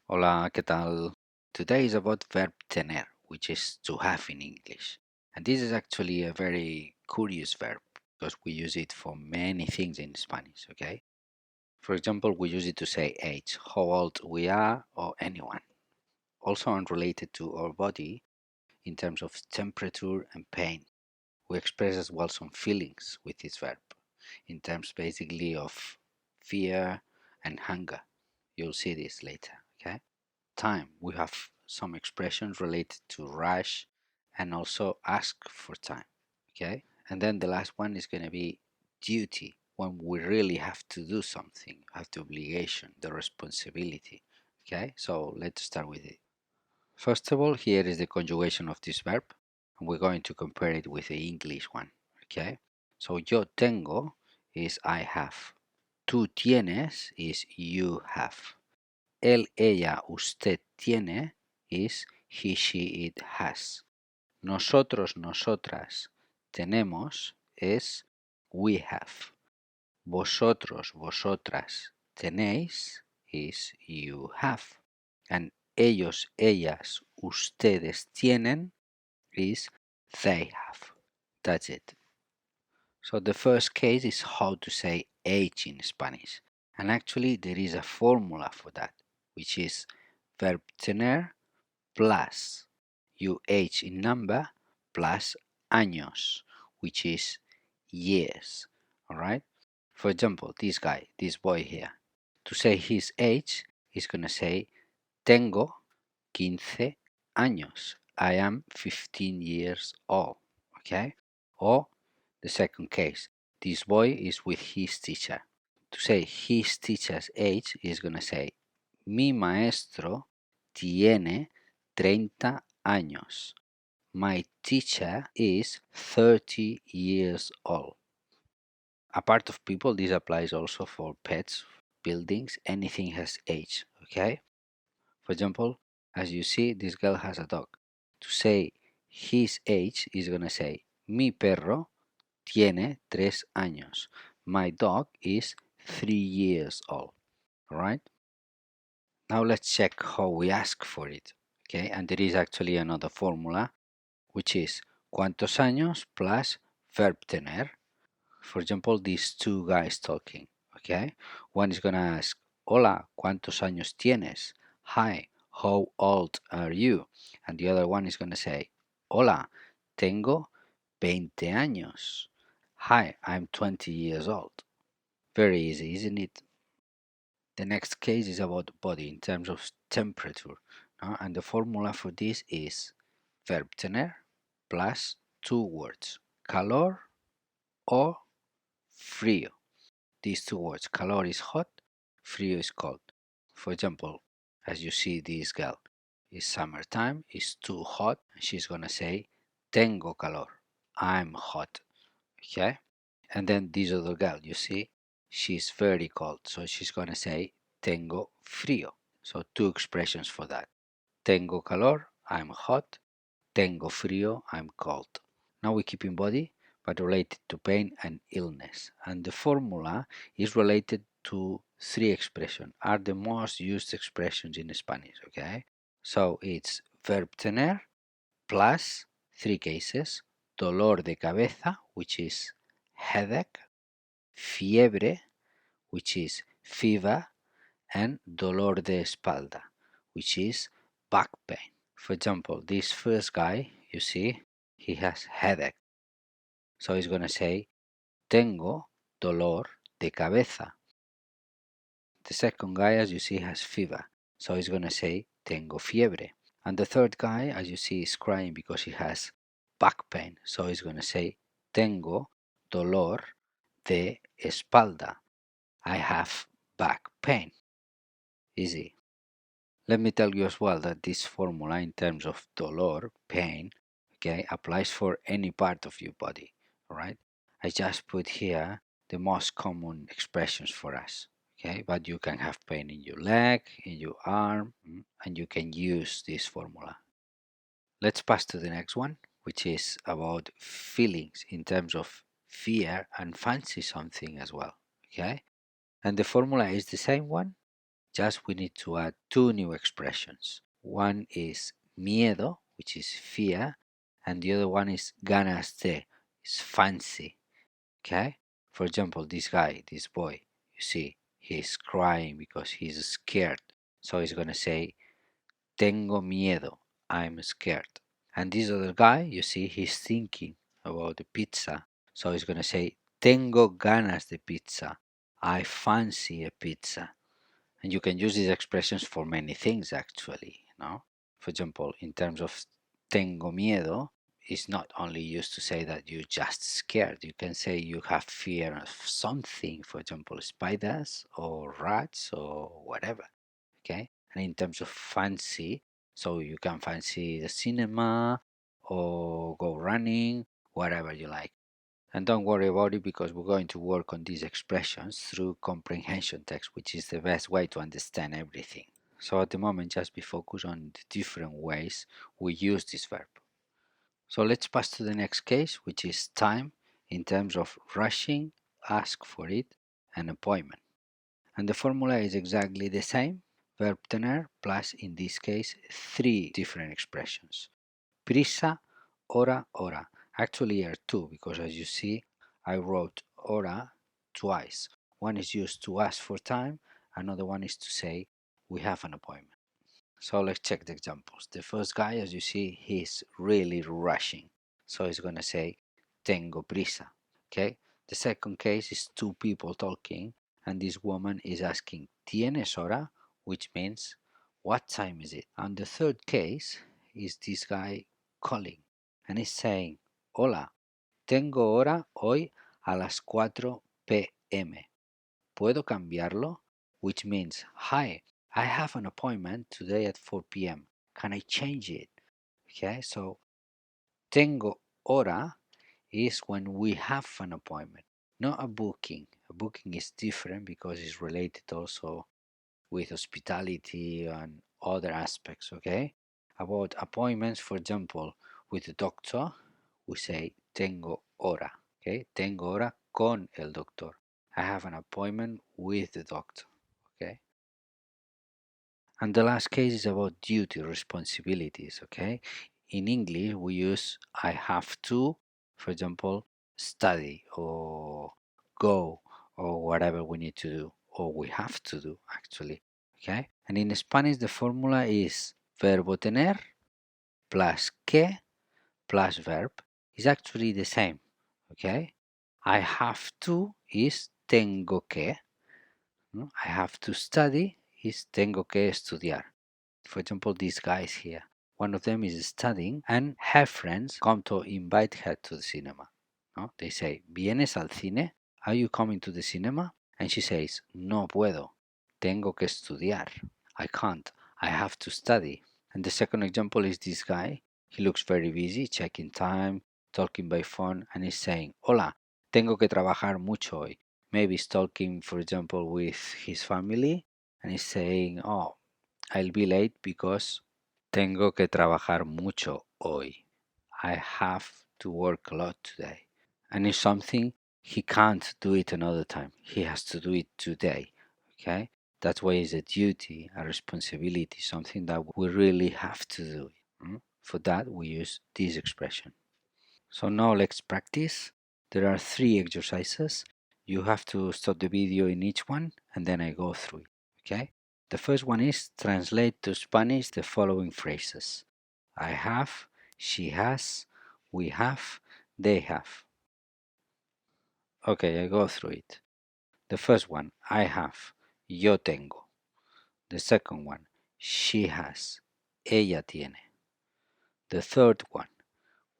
Hola, ¿qué tal? Today is about verb tener, which is to have in English. And this is actually a very curious verb because we use it for many things in Spanish, okay? For example, we use it to say age, how old we are, or anyone. Also unrelated to our body in terms of temperature and pain. We express as well some feelings with this verb in terms basically of fear and hunger. You'll see this later, okay? Time, we have some expressions related to rush and also ask for time, okay? And then the last one is going to be duty, when we really have to do something, have the obligation, the responsibility, okay? So let's start with it. First of all, here is the conjugation of this verb, and we're going to compare it with the English one, okay? So yo tengo is I have, tú tienes is you have, él, ella, usted tiene is he, she, it has. Nosotros, nosotras tenemos es we have. Vosotros, vosotras tenéis is you have. And ellos, ellas, ustedes tienen is they have. That's it. So the first case is how to say age in Spanish. And actually there is a formula for that, which is verb tener plus your age in number plus años, which is years. All right. For example, this guy, this boy here, to say his age, he's gonna say tengo 15 años. I am 15 years old. Okay. Or the second case, this boy is with his teacher. To say his teacher's age, is gonna say mi maestro tiene 30 años. My teacher is 30 years old. Apart of people, this applies also for pets, buildings, anything has age, okay? For example, as you see, this girl has a dog. To say his age is gonna say mi perro tiene 3 años. My dog is 3 years old, alright? Now let's check how we ask for it, okay? And there is actually another formula, which is cuántos años plus verb tener. For example, these two guys talking, okay? One is gonna ask, hola, ¿cuántos años tienes? Hi, how old are you? And the other one is gonna say, hola, tengo 20 años. Hi, I'm 20 years old. Very easy, isn't it? The next case is about body in terms of temperature, and the formula for this is verb tener plus two words, calor or frío. These two words, calor is hot, frío is cold. For example, as you see this girl, it's summertime, it's too hot, she's gonna say tengo calor, I'm hot, okay? And then this other girl, you see, she's very cold, so she's gonna say tengo frío. So two expressions for that. Tengo calor, I'm hot. Tengo frío, I'm cold. Now we keep in body, but related to pain and illness. And the formula is related to three expressions, are the most used expressions in Spanish, okay? So it's verb tener plus three cases, dolor de cabeza, which is headache, fiebre, which is fever, and dolor de espalda, which is back pain. For example, this first guy, you see, he has headache. So he's going to say, tengo dolor de cabeza. The second guy, as you see, has fever. So he's going to say, tengo fiebre. And the third guy, as you see, is crying because he has back pain. So he's going to say, tengo dolor de espalda. I have back pain. Easy. Let me tell you as well that this formula in terms of dolor, pain, okay, applies for any part of your body, all right? I just put here the most common expressions for us, okay? But you can have pain in your leg, in your arm, and you can use this formula. Let's pass to the next one, which is about feelings in terms of fear and fancy something as well, okay? And the formula is the same one, just we need to add two new expressions. One is miedo, which is fear, and the other one is ganas de, is fancy. Okay? For example, this guy, this boy, you see, he's crying because he's scared. So he's gonna say, tengo miedo, I'm scared. And this other guy, you see, he's thinking about the pizza. So he's gonna say, tengo ganas de pizza, I fancy a pizza. And you can use these expressions for many things actually, you know. For example, in terms of tengo miedo, it's not only used to say that you're just scared. You can say you have fear of something, for example, spiders or rats or whatever. Okay. And in terms of fancy, so you can fancy the cinema or go running, whatever you like. And don't worry about it because we're going to work on these expressions through comprehension text, which is the best way to understand everything. So at the moment, just be focused on the different ways we use this verb. So let's pass to the next case, which is time in terms of rushing, ask for it, and appointment. And the formula is exactly the same, verb tener plus, in this case, three different expressions. Prisa, hora, hora. Actually, there are two because as you see, I wrote hora twice. One is used to ask for time, another one is to say we have an appointment. So let's check the examples. The first guy, as you see, he's really rushing. So he's going to say tengo prisa. Okay. The second case is two people talking and this woman is asking ¿Tienes hora? Which means what time is it? And the third case is this guy calling and he's saying hola, tengo hora hoy a las 4 p.m. ¿Puedo cambiarlo? Which means hi, I have an appointment today at 4 p.m. Can I change it? Okay, so tengo hora is when we have an appointment, not a booking. A booking is different because it's related also with hospitality and other aspects, okay? About appointments, for example, with the doctor, we say tengo hora, okay? Tengo hora con el doctor. I have an appointment with the doctor, okay? And the last case is about duty, responsibilities, okay? In English, we use I have to, for example, study or go or whatever we need to do or we have to do actually, okay? And in Spanish, the formula is verbo tener plus que plus verb is actually the same, okay? I have to is tengo que, no? I have to study is tengo que estudiar. For example, these guys here. One of them is studying and her friends come to invite her to the cinema. No? They say, ¿Vienes al cine? Are you coming to the cinema? And she says, No puedo. Tengo que estudiar. I can't. I have to study. And the second example is this guy. He looks very busy, checking time, talking by phone, and he's saying, Hola, tengo que trabajar mucho hoy. Maybe he's talking, for example, with his family, and he's saying, Oh, I'll be late because tengo que trabajar mucho hoy. I have to work a lot today. And it's something he can't do it another time. He has to do it today. Okay? That's why it's a duty, a responsibility, something that we really have to do. For that, we use this expression. So now let's practice. There are three exercises. You have to stop the video in each one and then I go through it. Okay? The first one is translate to Spanish the following phrases. I have, she has, we have, they have. Okay, I go through it. The first one, I have, yo tengo. The second one, she has, ella tiene. The third one,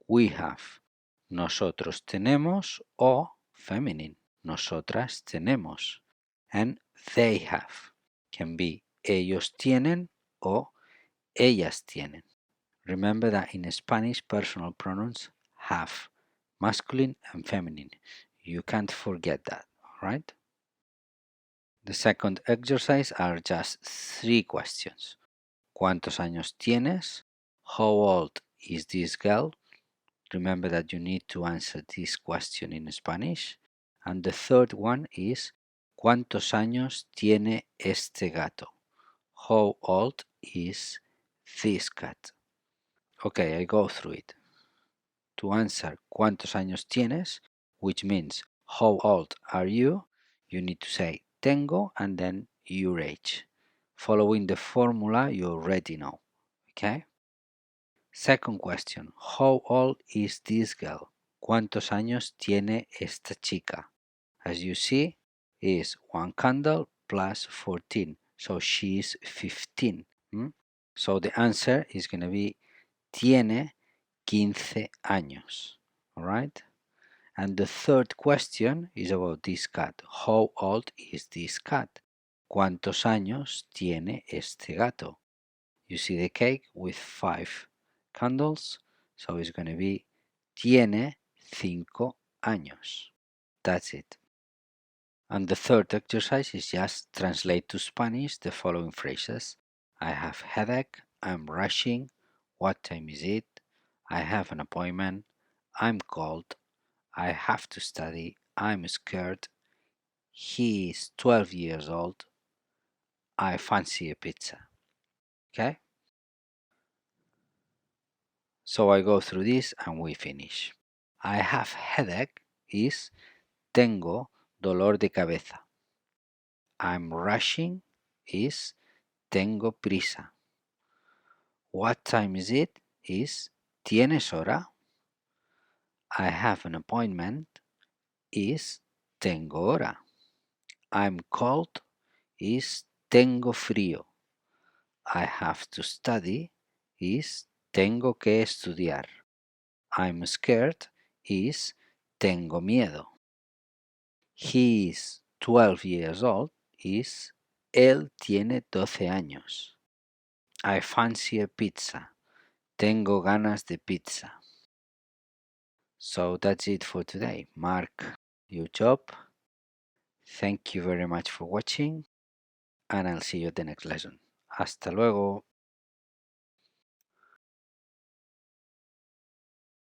we have, nosotros tenemos o feminine, nosotras tenemos. And they have can be ellos tienen o ellas tienen. Remember that in Spanish, personal pronouns have masculine and feminine. You can't forget that, all right? The second exercise are just three questions. ¿Cuántos años tienes? How old is this girl? Remember that you need to answer this question in Spanish. And the third one is ¿cuántos años tiene este gato? How old is this cat? Okay, I go through it. To answer ¿cuántos años tienes? Which means how old are you? You need to say tengo and then your age, following the formula you already know. Okay? Second question. How old is this girl? ¿Cuántos años tiene esta chica? As you see, is one candle plus 14. So she is 15. So the answer is going to be tiene 15 años. All right? And the third question is about this cat. How old is this cat? ¿Cuántos años tiene este gato? You see the cake with 5 candles, so it's going to be tiene 5 años. That's it. And the third exercise is just translate to Spanish the following phrases. I have headache, I'm rushing, what time is it? I have an appointment, I'm cold, I have to study, I'm scared, he is 12 years old, I fancy a pizza. Okay? So I go through this and we finish. I have headache is tengo dolor de cabeza. I'm rushing is tengo prisa. What time is it is ¿tienes hora? I have an appointment is tengo hora. I'm cold is tengo frío. I have to study is tengo que estudiar. I'm scared is tengo miedo. He is 12 years old is él tiene 12 años. I fancy a pizza. Tengo ganas de pizza. So that's it for today. Mark your job. Thank you very much for watching and I'll see you at the next lesson. Hasta luego.